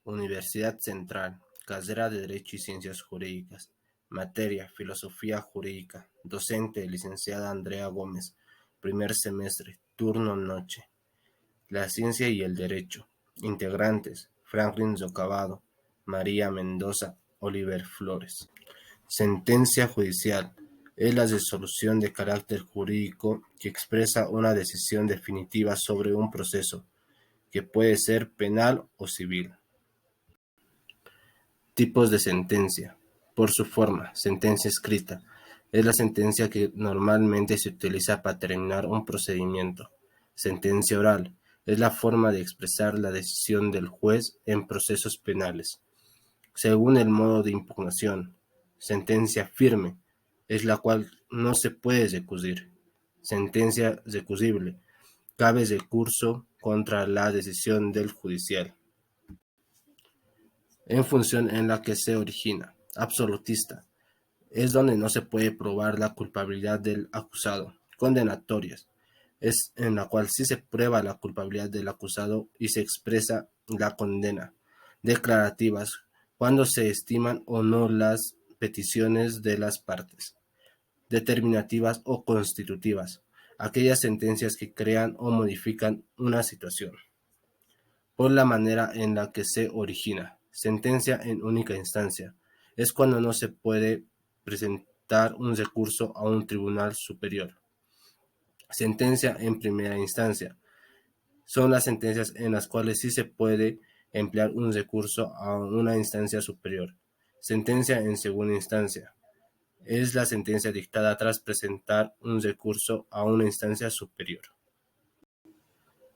Universidad Central, carrera de Derecho y Ciencias Jurídicas. Materia: Filosofía Jurídica. Docente: licenciada Andrea Gómez. Primer semestre, turno noche. La ciencia y el derecho. Integrantes: Franklin Socavado, María Mendoza, Oliver Flores. Sentencia judicial: es la resolución de carácter jurídico que expresa una decisión definitiva sobre un proceso, que puede ser penal o civil. Tipos de sentencia. Por su forma: sentencia escrita. Es la sentencia que normalmente se utiliza para terminar un procedimiento. Sentencia oral. Es la forma de expresar la decisión del juez en procesos penales, según el modo de impugnación. Sentencia firme. Es la cual no se puede recusir. Sentencia recusible. Cabe recurso contra la decisión del judicial. En función en la que se origina. Absolutista: es donde no se puede probar la culpabilidad del acusado. Condenatorias: es en la cual sí se prueba la culpabilidad del acusado y se expresa la condena. Declarativas: cuando se estiman o no las peticiones de las partes. Determinativas o constitutivas: aquellas sentencias que crean o modifican una situación. Por la manera en la que se origina. Sentencia en única instancia: es cuando no se puede presentar un recurso a un tribunal superior. Sentencia en primera instancia: son las sentencias en las cuales sí se puede emplear un recurso a una instancia superior. Sentencia en segunda instancia: es la sentencia dictada tras presentar un recurso a una instancia superior.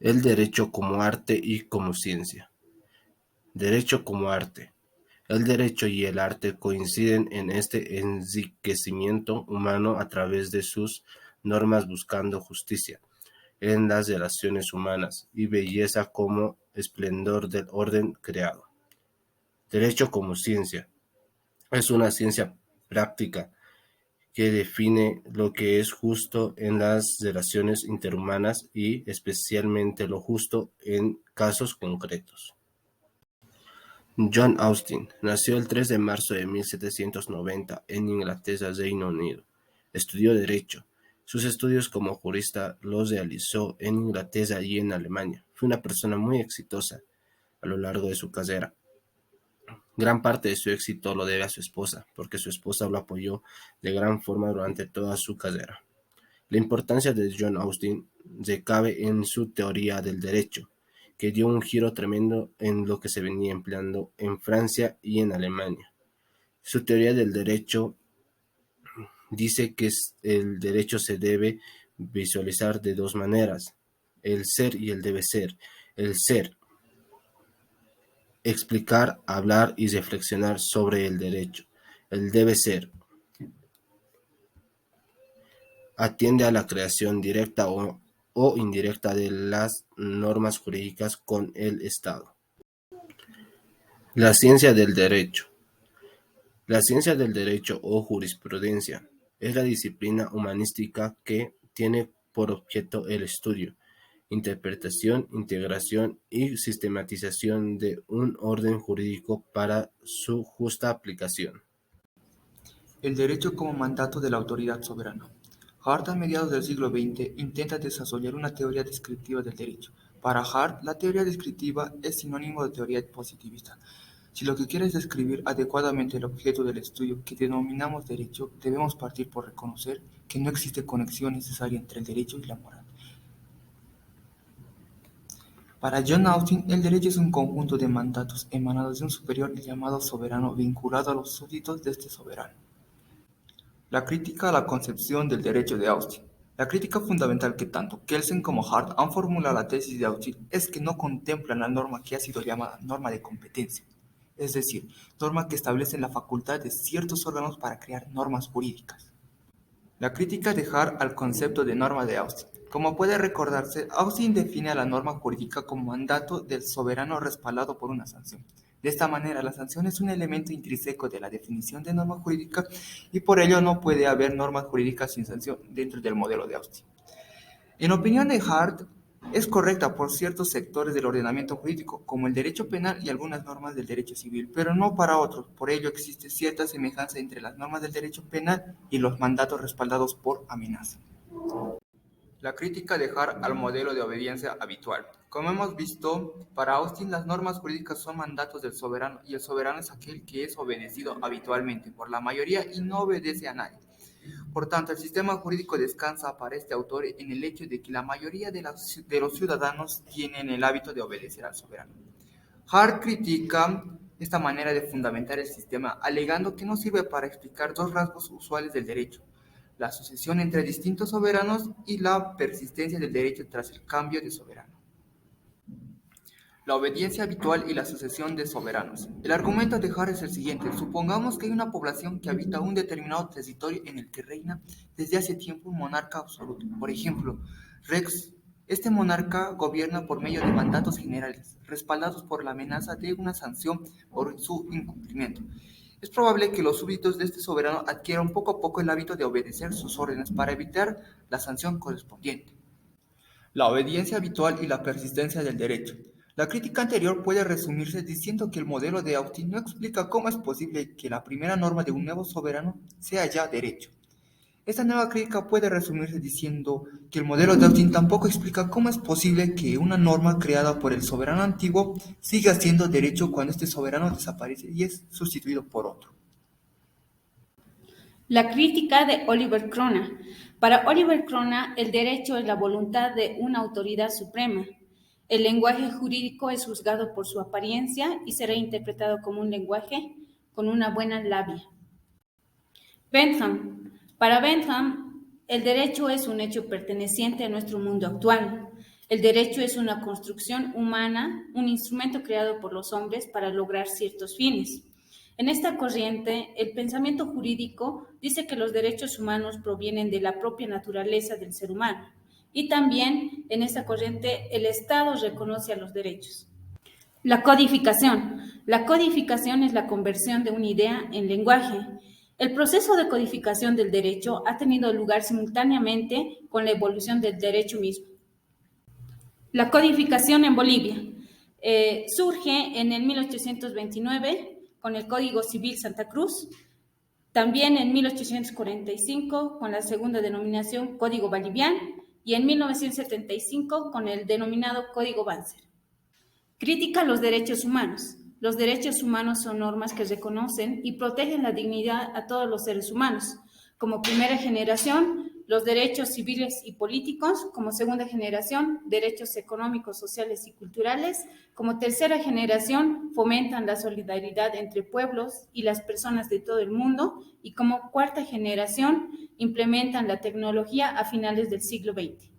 El derecho como arte y como ciencia. Derecho como arte. El derecho y el arte coinciden en este enriquecimiento humano a través de sus normas, buscando justicia en las relaciones humanas y belleza como esplendor del orden creado. Derecho como ciencia. Es una ciencia práctica que define lo que es justo en las relaciones interhumanas y especialmente lo justo en casos concretos. John Austin nació el 3 de marzo de 1790 en Inglaterra, Reino Unido. Estudió Derecho. Sus estudios como jurista los realizó en Inglaterra y en Alemania. Fue una persona muy exitosa a lo largo de su carrera. Gran parte de su éxito lo debe a su esposa, porque su esposa lo apoyó de gran forma durante toda su carrera. La importancia de John Austin recae en su teoría del derecho, que dio un giro tremendo en lo que se venía empleando en Francia y en Alemania. Su teoría del derecho dice que el derecho se debe visualizar de dos maneras: el ser y el debe ser. El ser: explicar, hablar y reflexionar sobre el derecho. El debe ser: atiende a la creación directa o indirecta de las normas jurídicas con el Estado. La ciencia del derecho. La ciencia del derecho o jurisprudencia es la disciplina humanística que tiene por objeto el estudio, interpretación, integración y sistematización de un orden jurídico para su justa aplicación. El derecho como mandato de la autoridad soberana. Hart, a mediados del siglo XX, intenta desarrollar una teoría descriptiva del derecho. Para Hart, la teoría descriptiva es sinónimo de teoría positivista. Si lo que quiere es describir adecuadamente el objeto del estudio que denominamos derecho, debemos partir por reconocer que no existe conexión necesaria entre el derecho y la moral. Para John Austin, el derecho es un conjunto de mandatos emanados de un superior llamado soberano vinculado a los súbditos de este soberano. La crítica a la concepción del derecho de Austin. La crítica fundamental que tanto Kelsen como Hart han formulado a la tesis de Austin es que no contemplan la norma que ha sido llamada norma de competencia, es decir, norma que establece la facultad de ciertos órganos para crear normas jurídicas. La crítica de Hart al concepto de norma de Austin. Como puede recordarse, Austin define a la norma jurídica como mandato del soberano respaldado por una sanción. De esta manera, la sanción es un elemento intrínseco de la definición de norma jurídica y por ello no puede haber normas jurídicas sin sanción dentro del modelo de Austin. En opinión de Hart, Es correcta por ciertos sectores del ordenamiento jurídico, como el derecho penal y algunas normas del derecho civil, pero no para otros. Por ello existe cierta semejanza entre las normas del derecho penal y los mandatos respaldados por amenaza. La crítica dejar al modelo de obediencia habitual. Como hemos visto, para Austin las normas jurídicas son mandatos del soberano y el soberano es aquel que es obedecido habitualmente por la mayoría y no obedece a nadie. Por tanto, el sistema jurídico descansa para este autor en el hecho de que la mayoría de los ciudadanos tienen el hábito de obedecer al soberano. Hart critica esta manera de fundamentar el sistema, alegando que no sirve para explicar dos rasgos usuales del derecho: la sucesión entre distintos soberanos y la persistencia del derecho tras el cambio de soberano. La obediencia habitual y la sucesión de soberanos. El argumento de Hart es el siguiente: supongamos que hay una población que habita un determinado territorio en el que reina desde hace tiempo un monarca absoluto. Por ejemplo, Rex. Este monarca gobierna por medio de mandatos generales, respaldados por la amenaza de una sanción por su incumplimiento. Es probable que los súbditos de este soberano adquieran poco a poco el hábito de obedecer sus órdenes para evitar la sanción correspondiente. La obediencia habitual y la persistencia del derecho. La crítica anterior puede resumirse diciendo que el modelo de Austin no explica cómo es posible que la primera norma de un nuevo soberano sea ya derecho. Esta nueva crítica puede resumirse diciendo que el modelo de Austin tampoco explica cómo es posible que una norma creada por el soberano antiguo siga siendo derecho cuando este soberano desaparece y es sustituido por otro. La crítica de Oliver Crona. Para Oliver Crona, el derecho es la voluntad de una autoridad suprema. El lenguaje jurídico es juzgado por su apariencia y será interpretado como un lenguaje con una buena labia. Bentham. Para Bentham, el derecho es un hecho perteneciente a nuestro mundo actual. El derecho es una construcción humana, un instrumento creado por los hombres para lograr ciertos fines. En esta corriente, el pensamiento jurídico dice que los derechos humanos provienen de la propia naturaleza del ser humano. Y también, en esta corriente, el Estado reconoce a los derechos. La codificación. La codificación es la conversión de una idea en lenguaje. El proceso de codificación del derecho ha tenido lugar simultáneamente con la evolución del derecho mismo. La codificación en Bolivia surge en el 1829 con el Código Civil Santa Cruz, también en 1845 con la segunda denominación Código Boliviano y en 1975 con el denominado Código Banzer. Crítica a los derechos humanos. Los derechos humanos son normas que reconocen y protegen la dignidad a todos los seres humanos. Como primera generación, los derechos civiles y políticos. Como segunda generación, derechos económicos, sociales y culturales. Como tercera generación, fomentan la solidaridad entre pueblos y las personas de todo el mundo. Y como cuarta generación, implementan la tecnología a finales del siglo XX.